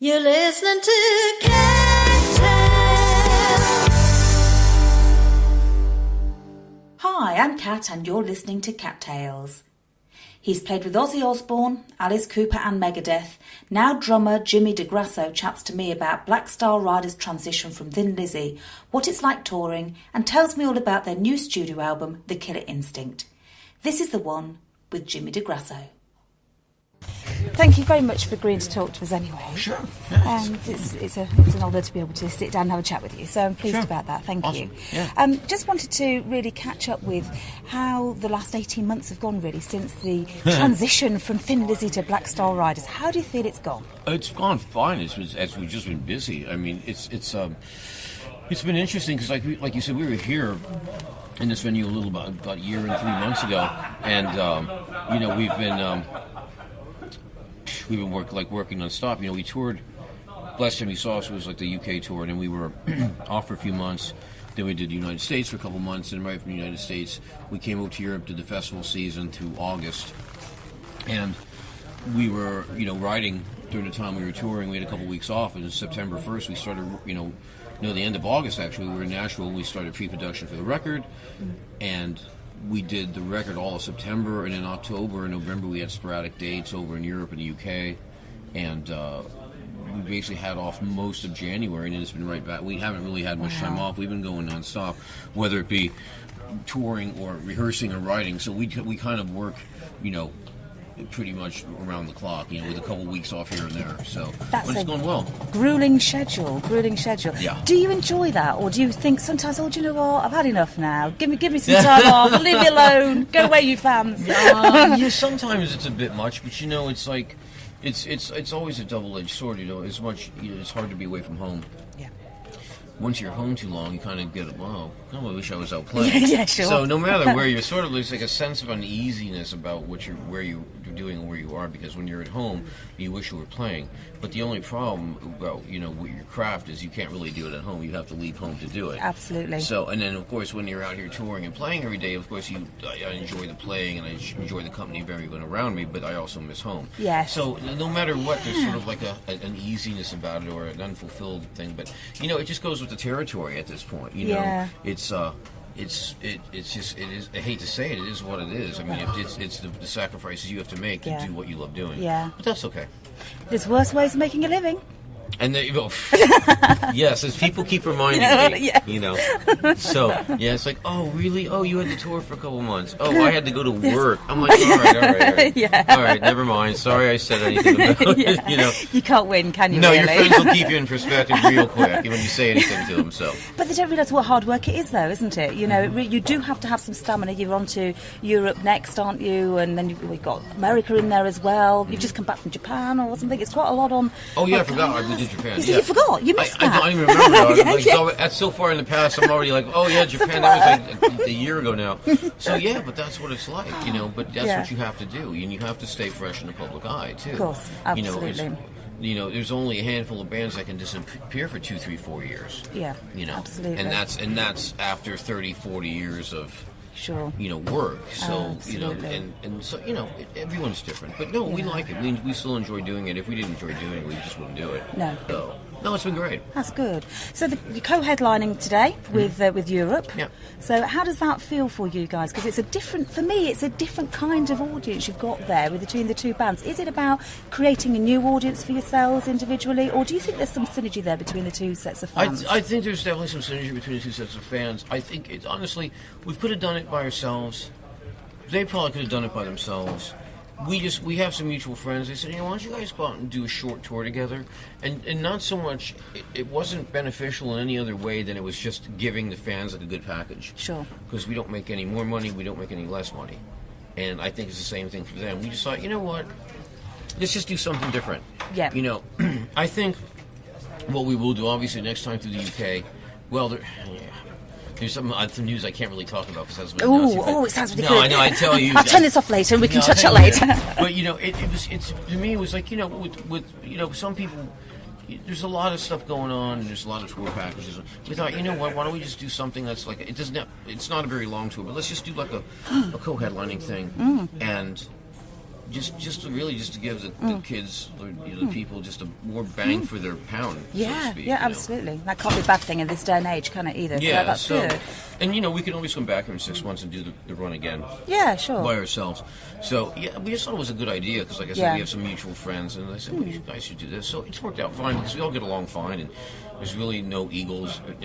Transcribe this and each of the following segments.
You're listening to Cattails. Hi, I'm Kat and you're listening to Cattails. He's played with Ozzy Osbourne, Alice Cooper and Megadeath. Now drummer Jimmy DeGrasso chats to me about Black Star Rider's transition from Thin Lizzy, what it's like touring, and tells me all about their new studio album, The Killer Instinct. This is the one with Jimmy DeGrasso. Thank you very much for agreeing to talk to us anyway. Sure. It's an honour to be able to sit down and have a chat with you, so I'm pleased about that. Thank you. Yeah. Just wanted to really catch up with how the last 18 months have gone, really, since the transition from Thin Lizzy to Black Star Riders. How do you feel it's gone? It's gone fine. As we've just been busy. I mean, it's been interesting because, like you said, we were here in this venue about a year and 3 months ago, and we've been working non-stop. We toured. Last time you saw us was like the UK tour, and then we were off for a few months. Then we did the United States for a couple months, and right from the United States, we came over to Europe, did the festival season through August, and we were, riding during the time we were touring. We had a couple weeks off, and September 1st, we started, the end of August actually, we were in Nashville. We started pre-production for the record, and we did the record all of September, and in October and November we had sporadic dates over in Europe and the UK, and we basically had off most of January, and then it's been right back. We haven't really had much time off. We've been going non-stop, whether it be touring or rehearsing or writing, so we kind of work, pretty much around the clock, with a couple weeks off here and there. So, but it's going well. Grueling schedule. Yeah. Do you enjoy that, or do you think sometimes, do you know what? I've had enough now. Give me some time off. Leave me alone. Go away, you fans. Yeah, sometimes it's a bit much, but it's like it's always a double-edged sword. As much it's hard to be away from home. Yeah. Once you're home too long, you kind of get, wow, I wish I was out playing. Yeah, sure. So no matter where you're, there's like a sense of uneasiness about where you're doing and where you are, because when you're at home, you wish you were playing. But the only problem about, with your craft is you can't really do it at home. You have to leave home to do it. Absolutely. So, and then of course when you're out here touring and playing every day, of course I enjoy the playing and I enjoy the company of everyone around me, but I also miss home. Yes. So no matter what, there's sort of like an easiness about it, or an unfulfilled thing. But it just goes with the territory at this point. It's just, it is, I hate to say it, it is what it is. I mean, it's the sacrifices you have to make to do what you love doing. Yeah. But that's okay. There's worse ways of making a living. And yes, as people keep reminding me, Yes. So, it's like, oh, really? Oh, you had to tour for a couple months. Oh, I had to go to work. I'm like, all right. Yeah. All right, never mind. Sorry I said anything about it, You can't win, can you? No, really? your friends will keep you in perspective real quick when you say anything to them, so. But they don't realise what hard work it is, though, isn't it? You do have to have some stamina. You're on to Europe next, aren't you? And then we've got America in there as well. You've just come back from Japan or something. It's quite a lot on. Oh, yeah, I forgot. I did Japan. You forgot? You missed that. I don't even remember that. That's so far in the past, I'm already like, oh, yeah, Japan, that was like a year ago now. So, yeah, but that's what it's like, but that's what you have to do. And you have to stay fresh in the public eye, too. Of course, absolutely. There's only a handful of bands that can disappear for 2, 3, 4 years. Yeah, absolutely. And that's after 30, 40 years of work. So so everyone's different. But no, we like it. We still enjoy doing it. If we didn't enjoy doing it, we just wouldn't do it. No. So no, it's been great. That's good. So you're co-headlining today with Europe. Yeah. So how does that feel for you guys? Because it's a different kind of audience you've got there between the two bands. Is it about creating a new audience for yourselves individually, or do you think there's some synergy there between the two sets of fans? I think there's definitely some synergy between the two sets of fans. I think honestly, we could have done it by ourselves. They probably could have done it by themselves. We have some mutual friends. They said, why don't you guys go out and do a short tour together? And not so much, it wasn't beneficial in any other way than it was just giving the fans like a good package. Sure. Because we don't make any more money, we don't make any less money. And I think it's the same thing for them. We just thought, what? Let's just do something different. Yeah. I think what we will do, obviously, next time through the UK, there's some news I can't really talk about because that's it sounds really good. No, I know. I tell you. I'll turn this off later, and we can touch it later. But it's to me, it was like with some people. There's a lot of stuff going on, and there's a lot of tour packages. We thought, what? Why don't we just do something that's like it's not a very long tour, but let's just do like a co-headlining thing, and just to give the kids, the people, just a more bang for their pound. Yeah, so to speak, absolutely. That can't be a bad thing in this day and age, can it, either? Yeah, so that's good. And we can always come back here in 6 months and do the run again. Yeah, sure. By ourselves. So yeah, we just thought it was a good idea because, like I said, we have some mutual friends, and I said, well, you guys should do this. So it's worked out fine because we all get along fine, and there's really no egos, but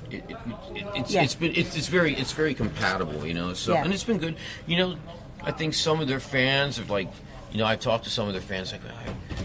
it's very compatible, So and it's been good. I think some of their fans have I've talked to some of their fans I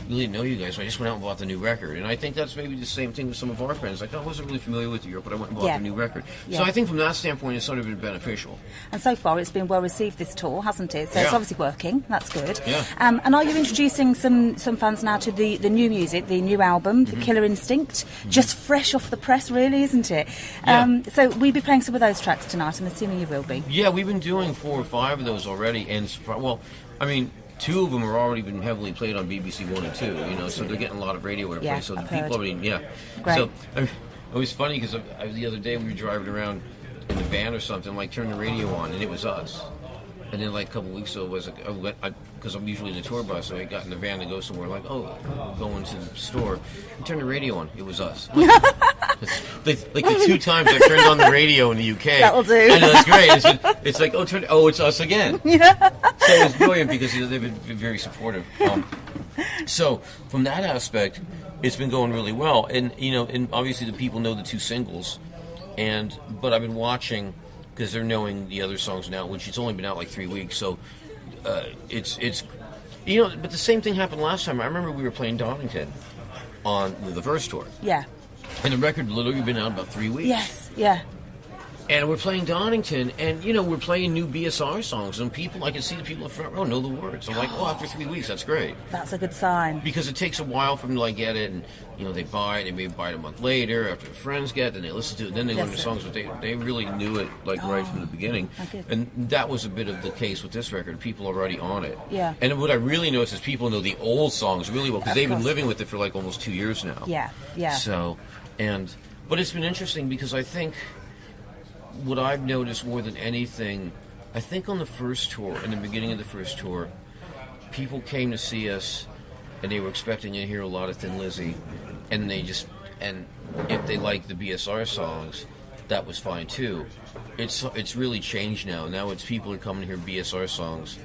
really didn't know you guys, so I just went out and bought the new record. And I think that's maybe the same thing with some of our friends. I wasn't really familiar with Europe, but I went and bought the new record. Yeah. So I think from that standpoint, it's sort of been beneficial. And so far, it's been well received, this tour, hasn't it? So it's obviously working. That's good. Yeah. And are you introducing some fans now to the new music, the new album, the Killer Instinct? Just fresh off the press, really, isn't it? Yeah. So we'll be playing some of those tracks tonight. I'm assuming you will be. Yeah, we've been doing 4 or 5 of those already. And, 2 of them have already been heavily played on BBC 1 and 2, so they're getting a lot of radio airplay. Yeah, So I've the people heard. Great. So it was funny because the other day we were driving around in the van or something, turned the radio on, and it was us. And then, a couple of weeks ago, because I'm usually in the tour bus, so I got in the van to go somewhere, going to the store, and turned the radio on. It was us. The 2 times I turned on the radio in the UK. That'll do. I know, that's great. It's like, it's us again. Yeah. So it was brilliant because they've been very supportive. So from that aspect, it's been going really well. And, and obviously the people know the 2 singles. But I've been watching, because they're knowing the other songs now, which it's only been out 3 weeks. So it's but the same thing happened last time. I remember we were playing Donington on the first tour. Yeah. And the record literally been out about 3 weeks. Yes, yeah. And we're playing Donington, and, we're playing new BSR songs, and I can see the people in the front row know the words. I'm like, after 3 weeks, that's great. That's a good sign. Because it takes a while for them to, get it, and, they buy it, they maybe buy it a month later, after the friends get it, then they listen to it, and then they learn the songs, but they really knew it, right from the beginning. Okay. And that was a bit of the case with this record. People are already on it. Yeah. And what I really noticed is people know the old songs really well, because they've been living with it for, almost 2 years now. Yeah, yeah. So, but it's been interesting, because I think what I've noticed more than anything, I think on the first tour, in the beginning of the first tour, people came to see us and they were expecting to hear a lot of Thin Lizzy, and if they liked the BSR songs, that was fine too. It's really changed now. Now it's people are coming to hear BSR songs,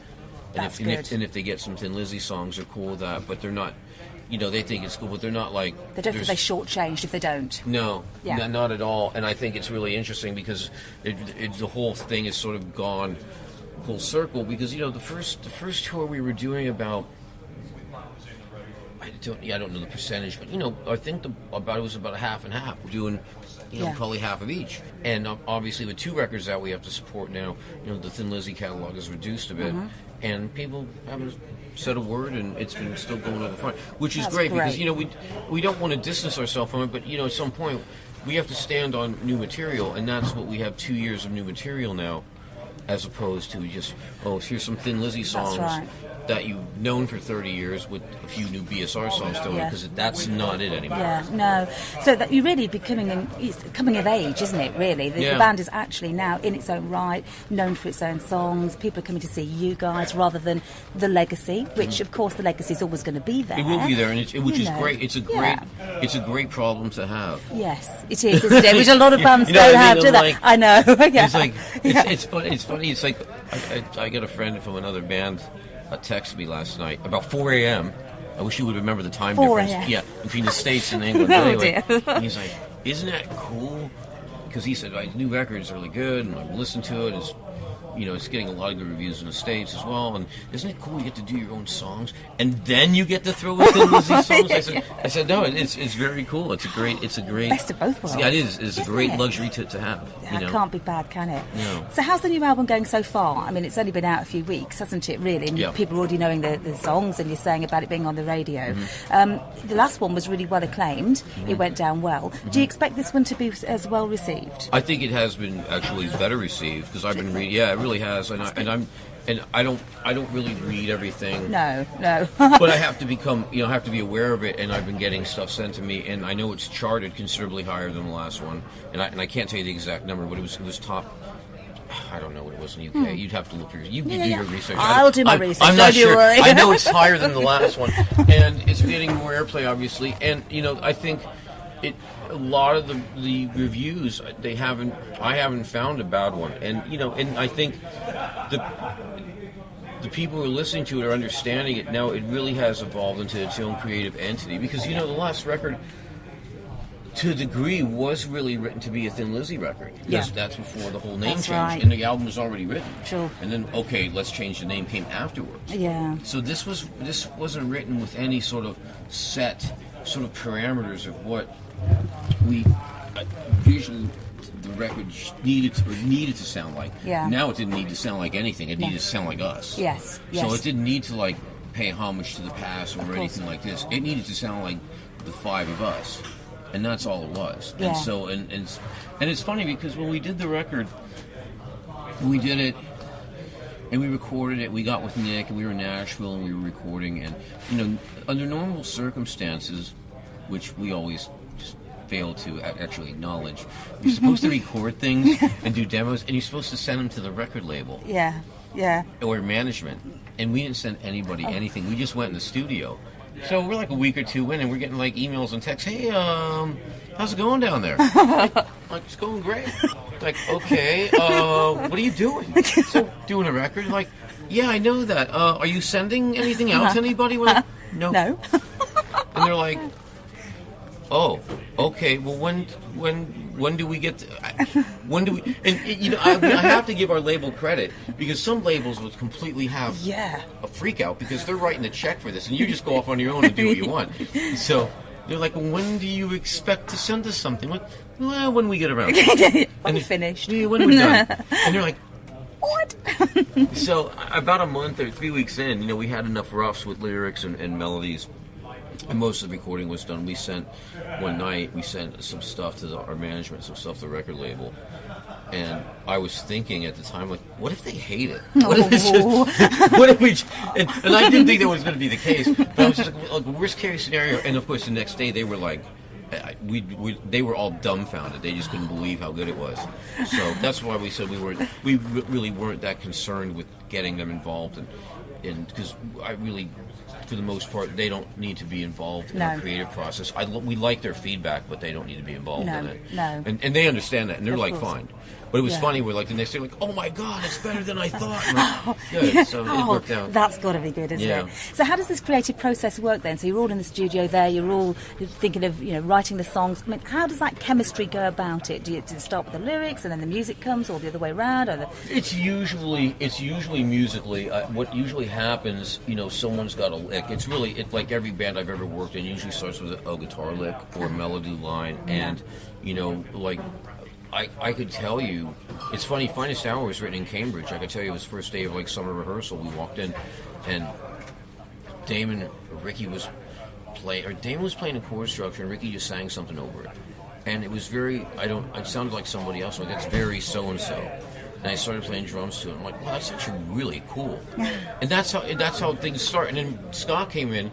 and if they get some Thin Lizzy songs, they're cool with that, but they're not. They think it's cool, but they're not They don't think they shortchanged if they don't. No, not at all. And I think it's really interesting because the whole thing has sort of gone full circle. Because the first tour we were doing about, I don't know the percentage, but I think it was about a half and half. We're doing probably half of each. And obviously with 2 records out, we have to support now. The Thin Lizzy catalog is reduced a bit, and people haven't said a word, and it's been still going over fine, which is great because we don't want to distance ourselves from it, but at some point we have to stand on new material, and that's what we have. 2 years of new material now, as opposed to just here's some Thin Lizzy songs that you've known for 30 years with a few new BSR songs to it, because that's not it anymore. Yeah, no. So that you're really coming of age, isn't it, really? The band is actually now in its own right, known for its own songs. People are coming to see you guys rather than the legacy, which, of course, the legacy is always going to be there. It will be there, and which is great. It's a great problem to have. Yes, it is, isn't it? Which a lot of bands don't have, do they? I know. It's funny. It's like I got a friend from another band texted me last night about 4 a.m. I wish you would remember the time difference. Yeah, between the States and England. Anyway, he's like, "Isn't that cool?" Because he said, "New record is really good, and I've listened to it. It's getting a lot of good reviews in the States as well. And isn't it cool you get to do your own songs, and then you get to throw in Thin Lizzy songs?" I said, no, it's very cool. It's a great best of both worlds. Yeah, it is. It's a great luxury to have. Yeah, it can't be bad, can it? No. So how's the new album going so far? I mean, it's only been out a few weeks, hasn't it, really? And people are already knowing the songs, and you're saying about it being on the radio. The last one was really well acclaimed. It went down well. Do you expect this one to be as well received? I think it has been actually better received, because I've been reading. Yeah, it really has, and I don't really read everything. No. But I have to be aware of it, and I've been getting stuff sent to me, and I know it's charted considerably higher than the last one, and I can't tell you the exact number, but it was top I don't know what it was in the UK. You'd have to look for you do your research. I'll do my research. I'm not Don't you sure. worry. I know it's higher than the last one, and it's getting more airplay, obviously. And I think a lot of the reviews I haven't found a bad one, and and I think the people who are listening to it are understanding it now. It really has evolved into its own creative entity because the last record, to a degree, was really written to be a Thin Lizzy record. Because that's before the whole name That's change. right. And the album was already written. Sure. And then, okay, let's change the name came afterwards. Yeah. So this wasn't written with any sort of set sort of parameters of what we usually the record needed to sound like. Yeah. Now it didn't need to sound like anything. It needed to sound like us. Yes. So it didn't need to pay homage to the past or anything like this. It needed to sound like the five of us. And that's all it was. Yeah. And so, and it's funny because when we did the record, we did it, and we recorded it. We got with Nick, and we were in Nashville, and we were recording. And under normal circumstances, which we always just fail to actually acknowledge, you're supposed to record things and do demos, and you're supposed to send them to the record label. Yeah. Yeah. Or management. And we didn't send anybody anything. We just went in the studio. So we're like a week or two in, and we're getting emails and texts. Hey, how's it going down there? It's going great. Okay, what are you doing? So doing a record? Yeah, I know that. Are you sending anything out to anybody? We're like, no. No. And they're like, oh, okay. Well, when do we get? When do we? And I have to give our label credit because some labels would completely have a freak out because they're writing a check for this, and you just go off on your own and do what you want. So they're like, when do you expect to send us something? Well, when we get around. When we're finished. Yeah, when we're done. And they're like, what? So about a month or 3 weeks in, we had enough roughs with lyrics and melodies. And most of the recording was done. One night, we sent some stuff to our management, some stuff to the record label. And I was thinking at the time, what if they hate it? What if it's just, what if we, and I didn't think that was going to be the case, but I was just like, worst case scenario. And of course, the next day they were like, they were all dumbfounded. They just couldn't believe how good it was. So that's why we said we really weren't that concerned with getting them involved, and because for the most part, they don't need to be involved in our creative process. We like their feedback, but they don't need to be involved in it. No. And they understand that, and they're Of course. fine. But it was funny. We're the next day, oh my God, it's better than I thought. Good. So it worked out. That's got to be good, isn't it? So how does this creative process work then? So you're all in the studio there. You're all thinking of writing the songs. I mean, how does that chemistry go about it? Do you start with the lyrics and then the music comes, or the other way around? It's usually musically. What usually happens, someone's got a lick. It's like every band I've ever worked in usually starts with a guitar lick or a melody line, and I could tell you, it's funny, Finest Hour was written in Cambridge. I could tell you it was the first day of summer rehearsal. We walked in, and Ricky was playing, or Damon was playing a chord structure, and Ricky just sang something over it. And it was it sounded like somebody else, it's very so-and-so. And I started playing drums to it. I'm like, wow, that's actually really cool. And that's how things start. And then Scott came in,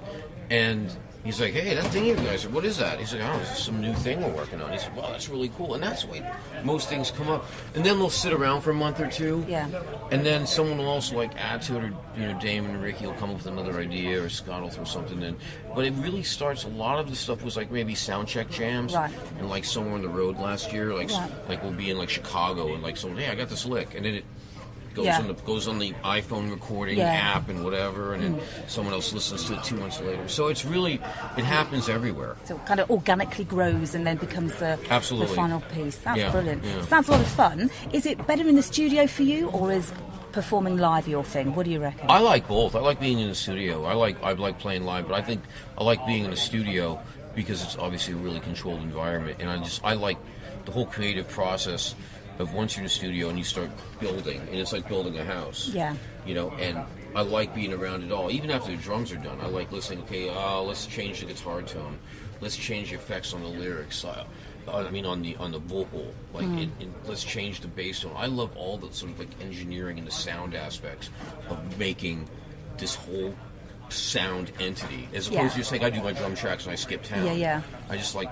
and he's like, hey, that thing you guys, what is that? He's like, oh, it's some new thing we're working on. He said, wow, that's really cool. And that's the way most things come up. And then they'll sit around for a month or two. Yeah. And then someone will also add to it, or Damon and Ricky will come up with another idea, or Scott will throw something in. But it really starts, a lot of the stuff was maybe sound check jams. Right. And somewhere on the road last year, we'll be in Chicago, and someone, hey, I got this lick. And then it goes on the iPhone recording app and whatever, and then someone else listens to it 2 months later. So it happens everywhere. So it kind of organically grows and then becomes the final piece. That's brilliant. Yeah. Sounds a lot of fun. Is it better in the studio for you, or is performing live your thing? What do you reckon? I like both. I like being in the studio. I like playing live, but I think I like being in the studio because it's obviously a really controlled environment, and I like the whole creative process of once you're in the studio and you start building, and it's like building a house. Yeah. And I like being around it all. Even after the drums are done, I like listening, okay, let's change the guitar tone. Let's change the effects on the lyrics. On the vocal. Let's change the bass tone. I love all the sort of engineering and the sound aspects of making this whole sound entity. As opposed to just saying, I do my drum tracks and I skip town. Yeah. I just like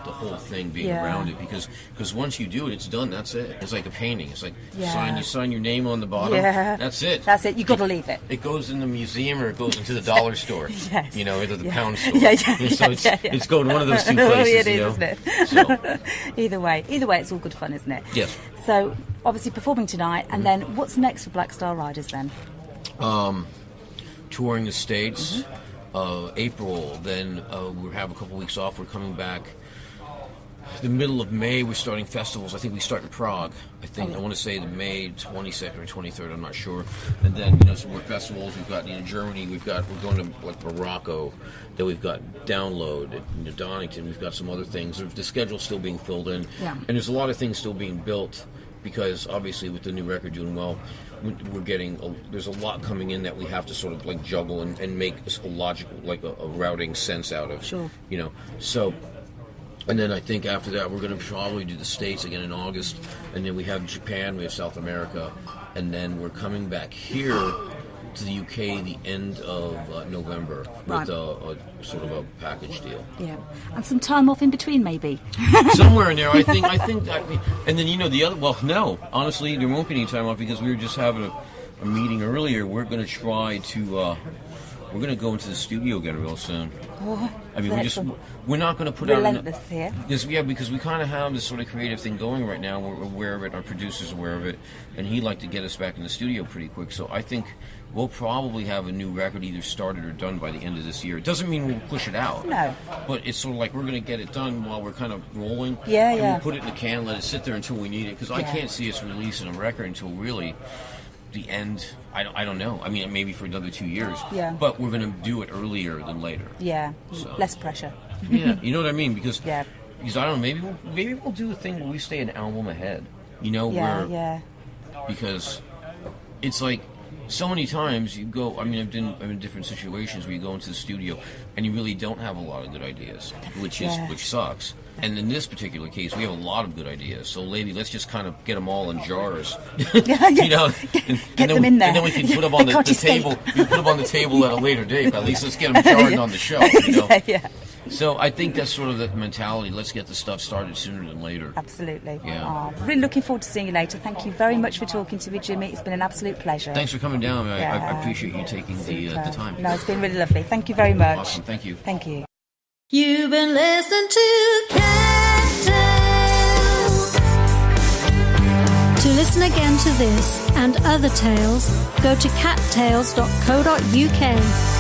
the whole thing being around it, because once you do it, it's done. That's it. It's like a painting. It's like you sign your name on the bottom. Yeah. That's it. That's it. You've got to leave it. It goes in the museum or it goes into the dollar store. Yes. You know, or the pound store. So it's going one of those two places. It is, isn't it? So. Either way, it's all good fun, isn't it? Yes. So obviously performing tonight, and then what's next for Black Star Riders then? Touring the States, April. Then we'll have a couple weeks off. We're coming back. The middle of May, we're starting festivals. I think we start in Prague. I want to say the May 22nd or 23rd. I'm not sure. And then some more festivals. We've got Germany. We're going to like Morocco. Then we've got Download at Donington. We've got some other things. The schedule's still being filled in, and there's a lot of things still being built, because obviously with the new record doing well, we're getting there's a lot coming in that we have to sort of like juggle and make a logical, like a routing sense out of. Sure. So. And then I think after that, we're going to probably do the States again in August. And then we have Japan, we have South America. And then we're coming back here to the UK the end of November with a sort of a package deal. Yeah. And some time off in between, maybe? Somewhere in there, I think. And then, the other, well, no. Honestly, there won't be any time off, because we were just having a meeting earlier. We're going to try to... we're going to go into the studio again real soon. Oh, I mean, we're not going to put relentless here. Because we kind of have this sort of creative thing going right now. We're aware of it. Our producer's aware of it, and he'd like to get us back in the studio pretty quick. So I think we'll probably have a new record either started or done by the end of this year. It doesn't mean we'll push it out. No. But it's sort of like we're going to get it done while we're kind of rolling. Yeah, and yeah. we'll put it in the can, let it sit there until we need it. Because I can't see us releasing a record until really the end. I don't know. I mean, maybe for another 2 years. Yeah. But we're going to do it earlier than later. Yeah. So. Less pressure. Yeah. You know what I mean? Because Yeah. Because I don't know. Maybe we'll do a thing where we stay an album ahead. Because it's like so many times you go. I mean, I've been in different situations where you go into the studio and you really don't have a lot of good ideas, which sucks. And in this particular case, we have a lot of good ideas. So, lady, let's just kind of get them all in jars, Get them in there. And then we can put them on the table. We can put them on the table at a later date. But at least let's get them jarred on the show. Yeah. So I think that's sort of the mentality. Let's get the stuff started sooner than later. Absolutely. Yeah. Really looking forward to seeing you later. Thank you very much for talking to me, Jimmy. It's been an absolute pleasure. Thanks for coming down. I appreciate you taking the time. No, it's been really lovely. Thank you very much. Awesome. Thank you. Thank you. You've been listening to Cat Tales. To listen again to this and other tales, go to cattales.co.uk.